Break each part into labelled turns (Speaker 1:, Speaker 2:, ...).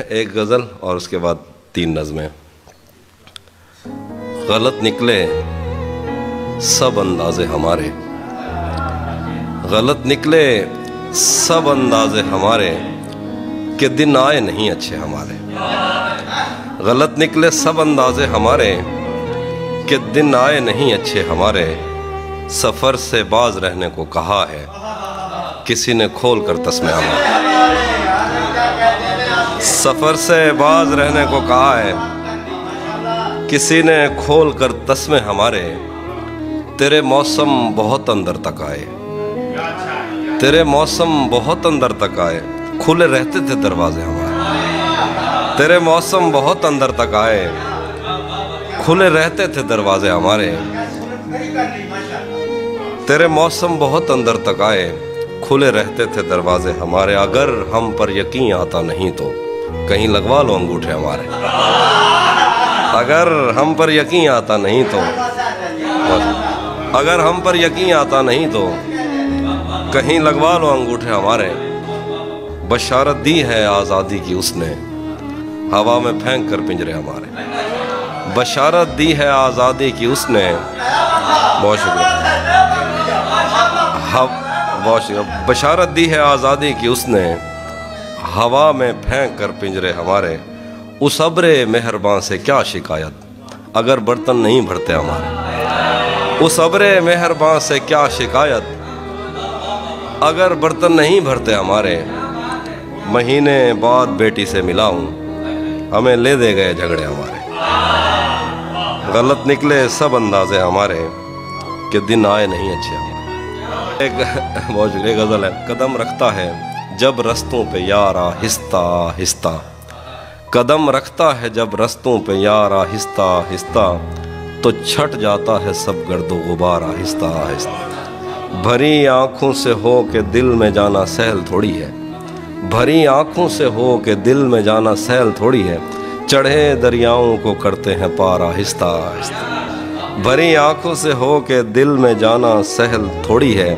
Speaker 1: ایک غزل اور اس کے بعد 3 نظمیں۔ غلط نکلے سب اندازے ہمارے، غلط نکلے سب اندازے ہمارے، کہ دن آئے نہیں اچھے ہمارے۔ غلط نکلے سب اندازے ہمارے، کہ دن آئے نہیں اچھے ہمارے۔ سفر سے باز رہنے کو کہا ہے، کسی نے کھول کر تسمے ہمارے۔ سفر سے باز رہنے کو کہا ہے، کسی نے کھول کر تسمے ہمارے۔ تیرے موسم بہت اندر تک آئے، تیرے موسم بہت اندر تک آئے، کھلے رہتے تھے دروازے ہمارے۔ تیرے موسم بہت اندر تک آئے، کھلے رہتے تھے دروازے ہمارے۔ تیرے موسم بہت اندر تک آئے، کھلے رہتے تھے دروازے ہمارے۔ اگر ہم پر یقین آتا نہیں تو کہیں لگوا لو انگوٹھے ہمارے۔ اگر ہم پر یقین آتا نہیں تو، اگر ہم پر یقین آتا نہیں تو کہیں لگوا لو انگوٹھے ہمارے۔ بشارت دی ہے آزادی کی اس نے، ہوا میں پھینک کر پنجرے ہمارے۔ بشارت دی ہے آزادی کی اس نے، بہت شکریہ، بہت شکریہ۔ بشارت دی ہے آزادی کی اس نے، ہوا میں پھینک کر پنجرے ہمارے۔ اس ابر مہرباں سے کیا شکایت، اگر برتن نہیں بھرتے ہمارے۔ اس ابر مہرباں سے کیا شکایت، اگر برتن نہیں بھرتے ہمارے۔ مہینے بعد بیٹی سے ملا ہوں، ہمیں لے دے گئے جھگڑے ہمارے۔ غلط نکلے سب اندازے ہمارے، کہ دن آئے نہیں اچھے ہمارے۔ ایک بہت شکریہ غزل ہے۔ قدم رکھتا ہے جب رستوں پہ یار آہستہ آہستہ، قدم رکھتا ہے جب رستوں پہ یار آہستہ آہستہ، تو چھٹ جاتا ہے سب گرد و غبار آہستہ آہستہ۔ بھری آنکھوں سے ہو کے دل میں جانا سہل تھوڑی ہے، بھری آنکھوں سے ہو کے دل میں جانا سہل تھوڑی ہے، چڑھے دریاؤں کو کرتے ہیں پار آہستہ آہستہ۔ بھری آنکھوں سے ہو کے دل میں جانا سہل تھوڑی ہے،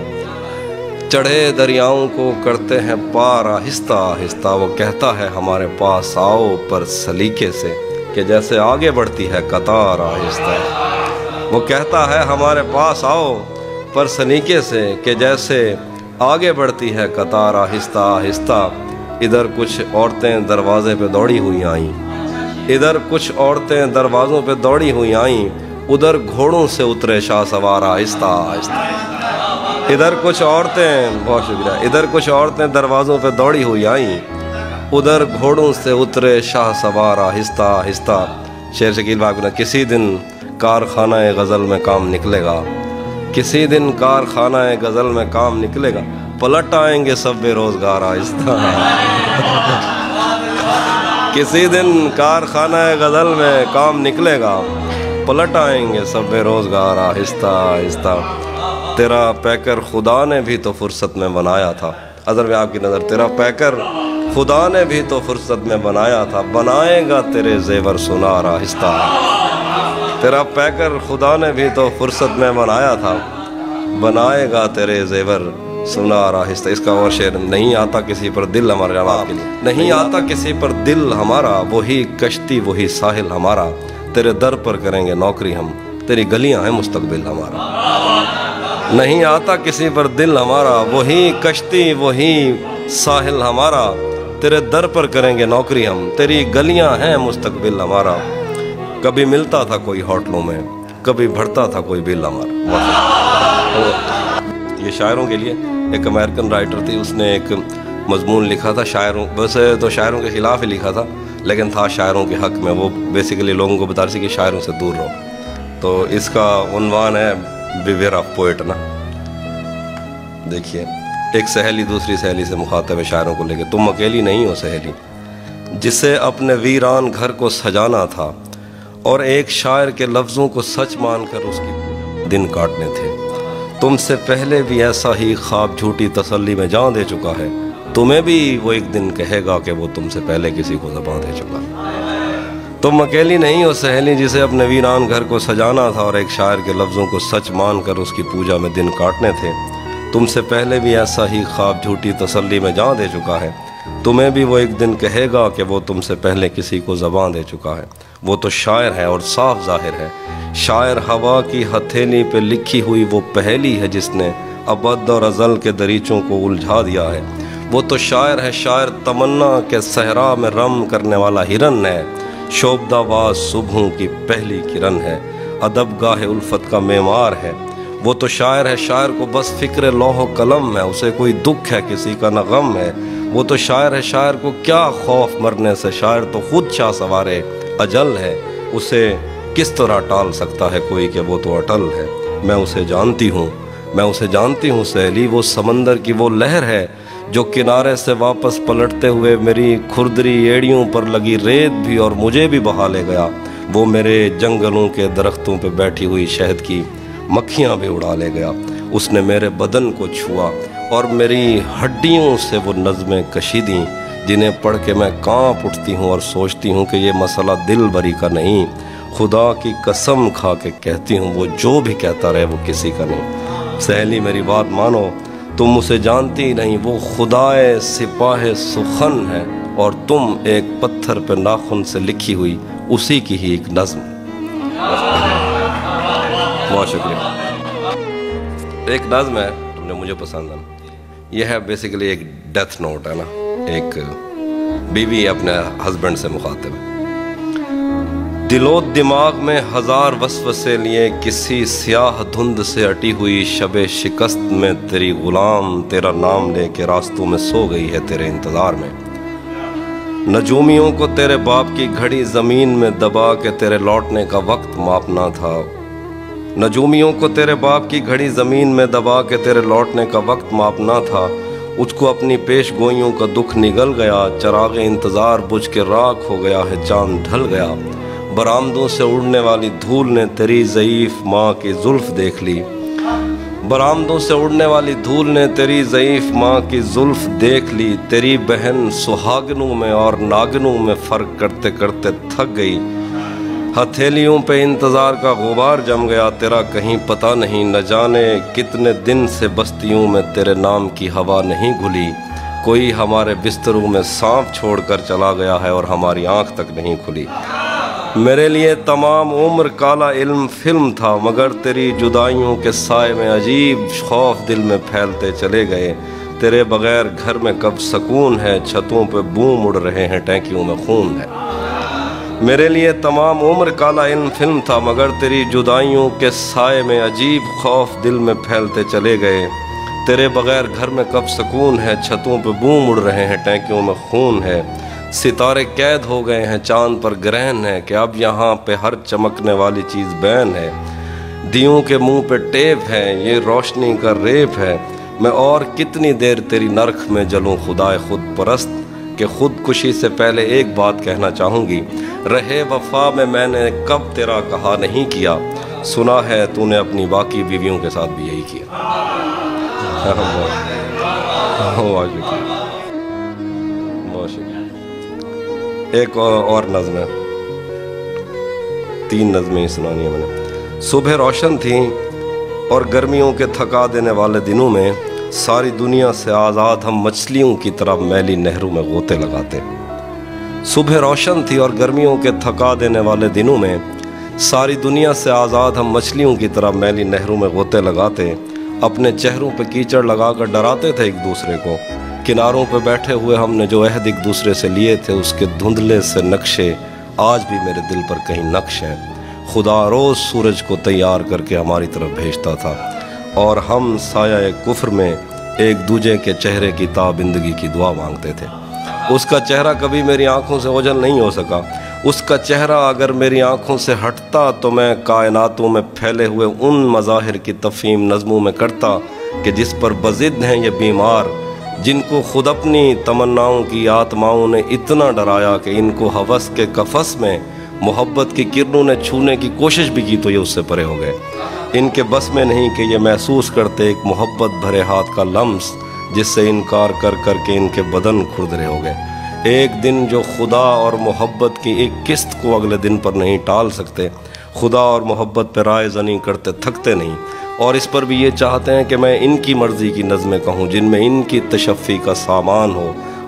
Speaker 1: چڑھے دریاؤں کو کرتے ہیں پار آہستہ آہستہ۔ وہ کہتا ہے ہمارے پاس آؤ پر سلیقے سے، کہ جیسے آگے بڑھتی ہے قطار آہستہ۔ وہ کہتا ہے ہمارے پاس آؤ پر سلیقے سے، کہ جیسے آگے بڑھتی ہے قطار آہستہ آہستہ۔ ادھر کچھ عورتیں دروازے پہ دوڑی ہوئی آئیں، ادھر کچھ عورتیں دروازوں پہ دوڑی ہوئی آئیں، ادھر گھوڑوں سے اترے شاہ سوار آہستہ آہستہ۔ ادھر کچھ عورتیں، بہت شکریہ، ادھر کچھ عورتیں دروازوں پہ دوڑی ہوئی آئیں، ادھر گھوڑوں سے اترے شاہ سوار آہستہ آہستہ۔ شیر شکیل بھائی، کسی دن کارخانہ غزل میں کام نکلے گا، کسی دن کارخانہ غزل میں کام نکلے گا، پلٹ آئیں گے سب بے روزگار آہستہ۔ کسی دن کارخانہ غزل میں کام نکلے گا، پلٹ آئیں گے سب بے روزگار آہستہ آہستہ۔ تیرا پیکر خدا نے بھی تو فرصت میں بنایا تھا، اظہر میں آپ کی نظر، تیرا پیکر خدا نے بھی تو فرصت میں بنایا تھا، بنائے گا تیرے زیور سنار آہستہ۔ تیرا پیکر خدا نے بھی تو فرصت میں بنایا تھا، بنائے گا تیرے زیور سنار آہستہ۔ اس کا اور شعر، نہیں آتا کسی پر دل ہمارے جواب کے لیے، نہیں آتا کسی پر دل ہمارا، وہی کشتی وہی ساحل ہمارا، تیرے در پر کریں گے نوکری ہم، تیری گلیاں ہیں مستقبل ہمارا۔ نہیں آتا کسی پر دل ہمارا، وہی کشتی وہی ساحل ہمارا، تیرے در پر کریں گے نوکری ہم، تیری گلیاں ہیں مستقبل ہمارا۔ کبھی ملتا تھا کوئی ہوٹلوں میں، کبھی بھرتا تھا کوئی بل ہمارا۔ یہ شاعروں کے لیے، ایک امریکن رائٹر تھی، اس نے ایک مضمون لکھا تھا شاعروں، ویسے تو شاعروں کے خلاف ہی لکھا تھا، لیکن تھا شاعروں کے حق میں۔ وہ بیسیکلی لوگوں کو بتا رہی تھی کہ شاعروں سے دور رہو۔ تو اس کا عنوان ہے بیویئر آف پوئٹ نا۔ دیکھیے، ایک سہیلی دوسری سہیلی سے مخاطب ہے شاعروں کو لے کے، تم اکیلی نہیں ہو سہیلی، جسے اپنے ویران گھر کو سجانا تھا، اور ایک شاعر کے لفظوں کو سچ مان کر اس کی دن کاٹنے تھے۔ تم سے پہلے بھی ایسا ہی خواب جھوٹی تسلی میں جان دے چکا ہے، تمہیں بھی وہ ایک دن کہے گا کہ وہ تم سے پہلے کسی کو زبان دے چکا۔ تم اکیلی نہیں ہو سہیلی، جسے اپنے ویران گھر کو سجانا تھا، اور ایک شاعر کے لفظوں کو سچ مان کر اس کی پوجا میں دن کاٹنے تھے۔ تم سے پہلے بھی ایسا ہی خواب جھوٹی تسلی میں جان دے چکا ہے، تمہیں بھی وہ ایک دن کہے گا کہ وہ تم سے پہلے کسی کو زبان دے چکا ہے۔ وہ تو شاعر ہے اور صاف ظاہر ہے، شاعر ہوا کی ہتھیلی پہ لکھی ہوئی وہ پہلی ہے جس نے ابد اور ازل کے دریچوں کو الجھا دیا ہے۔ وہ تو شاعر ہے، شاعر تمنا کے صحرا میں رم کرنے والا ہرن ہے، شوبدہ باز صبحوں کی پہلی کرن ہے، ادب گاہ الفت کا معمار ہے۔ وہ تو شاعر ہے، شاعر کو بس فکر لوح و قلم ہے، اسے کوئی دکھ ہے کسی کا نہ غم ہے۔ وہ تو شاعر ہے، شاعر کو کیا خوف مرنے سے، شاعر تو خود شاہ سوارے اجل ہے، اسے کس طرح ٹال سکتا ہے کوئی کہ وہ تو اٹل ہے۔ میں اسے جانتی ہوں سہیلی، وہ سمندر کی وہ لہر ہے جو کنارے سے واپس پلٹتے ہوئے میری کھردری ایڑیوں پر لگی ریت بھی اور مجھے بھی بہا لے گیا۔ وہ میرے جنگلوں کے درختوں پہ بیٹھی ہوئی شہد کی مکھیاں بھی اڑا لے گیا۔ اس نے میرے بدن کو چھوا اور میری ہڈیوں سے وہ نظمیں کشیدیں جنہیں پڑھ کے میں کانپ اٹھتی ہوں اور سوچتی ہوں کہ یہ مسئلہ دل بری کا نہیں۔ خدا کی قسم کھا کے کہتی ہوں وہ جو بھی کہتا رہے وہ کسی کا نہیں۔ سہیلی میری بات مانو، تم اسے جانتی ہی نہیں، وہ خدائے سپاہ سخن ہے اور تم ایک پتھر پہ ناخن سے لکھی ہوئی اسی کی ہی ایک نظم۔ بہت شکریہ۔ ایک نظم ہے تم نے مجھے پسند ہے، یہ ہے بیسیکلی ایک ڈیتھ نوٹ ہے نا، ایک بیوی اپنے ہسبینڈ سے مخاطب ہے۔ دل و دماغ میں ہزار وسوسے لیے، کسی سیاہ دھند سے اٹی ہوئی شب شکست میں تیری غلام تیرا نام لے کے راستوں میں سو گئی ہے تیرے انتظار میں۔ نجومیوں کو تیرے باپ کی گھڑی زمین میں دبا کے تیرے لوٹنے کا وقت ماپنا تھا، نجومیوں کو تیرے باپ کی گھڑی زمین میں دبا کے تیرے لوٹنے کا وقت ماپنا تھا۔ اس کو اپنی پیش گوئیوں کا دکھ نگل گیا، چراغ انتظار بجھ کے راکھ ہو گیا ہے، چاند ڈھل گیا۔ برآمدوں سے اڑنے والی دھول نے تیری ضعیف ماں کی زلف دیکھ لی، برآمدوں سے اڑنے والی دھول نے تیری ضعیف ماں کی زلف دیکھ لی۔ تیری بہن سہاگنوں میں اور ناگنوں میں فرق کرتے کرتے تھک گئی، ہتھیلیوں پہ انتظار کا غبار جم گیا، تیرا کہیں پتہ نہیں، نہ جانے کتنے دن سے بستیوں میں تیرے نام کی ہوا نہیں گھلی۔ کوئی ہمارے بستروں میں سانپ چھوڑ کر چلا گیا ہے اور ہماری آنکھ تک نہیں کھلی۔ میرے لیے تمام عمر کالا علم فلم تھا، مگر تیری جدائیوں کے سائے میں عجیب خوف دل میں پھیلتے چلے گئے۔ تیرے بغیر گھر میں کب سکون ہے، چھتوں پہ بوم اڑ رہے ہیں، ٹینکیوں میں خون ہے۔ میرے لیے تمام عمر کالا علم فلم تھا، مگر تیری جدائیوں کے سائے میں عجیب خوف دل میں پھیلتے چلے گئے۔ تیرے بغیر گھر میں کب سکون ہے، چھتوں پہ بوم اڑ رہے ہیں، ٹینکیوں میں خون ہے۔ ستارے قید ہو گئے ہیں، چاند پر گرہن ہے کہ اب یہاں پہ ہر چمکنے والی چیز بین ہے۔ دیوں کے منہ پہ ٹیپ ہے، یہ روشنی کا ریپ ہے۔ میں اور کتنی دیر تیری نرخ میں جلوں خدائے خود پرست، کہ خودکشی سے پہلے ایک بات کہنا چاہوں گی، رہے وفا میں نے کب تیرا کہا نہیں کیا، سنا ہے تو نے اپنی باقی بیویوں کے ساتھ بھی یہی کیا۔ ایک اور نظم ہے، 3 نظمیں سنانی ہے میں نے۔ صبح روشن تھیں اور گرمیوں کے تھکا دینے والے دنوں میں ساری دنیا سے آزاد ہم مچھلیوں کی طرح میلی نہروں میں غوطے لگاتے۔ صبح روشن تھی اور گرمیوں کے تھکا دینے والے دنوں میں ساری دنیا سے آزاد ہم مچھلیوں کی طرح میلی نہروں میں غوطے لگاتے، اپنے چہروں پہ کیچڑ لگا کر ڈراتے تھے ایک دوسرے کو۔ کناروں پہ بیٹھے ہوئے ہم نے جو عہد ایک دوسرے سے لیے تھے، اس کے دھندلے سے نقشے آج بھی میرے دل پر کہیں نقش ہیں۔ خدا روز سورج کو تیار کر کے ہماری طرف بھیجتا تھا اور ہم سایہ کفر میں ایک دوجے کے چہرے کی تابندگی کی دعا مانگتے تھے۔ اس کا چہرہ کبھی میری آنکھوں سے اوجھل نہیں ہو سکا، اس کا چہرہ اگر میری آنکھوں سے ہٹتا تو میں کائناتوں میں پھیلے ہوئے ان مظاہر کی تفہیم نظموں میں کرتا کہ جس پر بضد ہیں یہ بیمار، جن کو خود اپنی تمناؤں کی آتماؤں نے اتنا ڈرایا کہ ان کو ہوس کے قفس میں محبت کی کرنوں نے چھونے کی کوشش بھی کی تو یہ اس سے پرے ہو گئے۔ ان کے بس میں نہیں کہ یہ محسوس کرتے ایک محبت بھرے ہاتھ کا لمس جس سے انکار کر کر کے ان کے بدن کھردرے ہو گئے۔ ایک دن جو خدا اور محبت کی ایک قسط کو اگلے دن پر نہیں ٹال سکتے، خدا اور محبت پہ رائے زنی کرتے تھکتے نہیں، اور اس پر بھی یہ چاہتے ہیں کہ میں ان کی مرضی کی نظمیں کہوں جن میں ان کی تشفی کا سامان ہو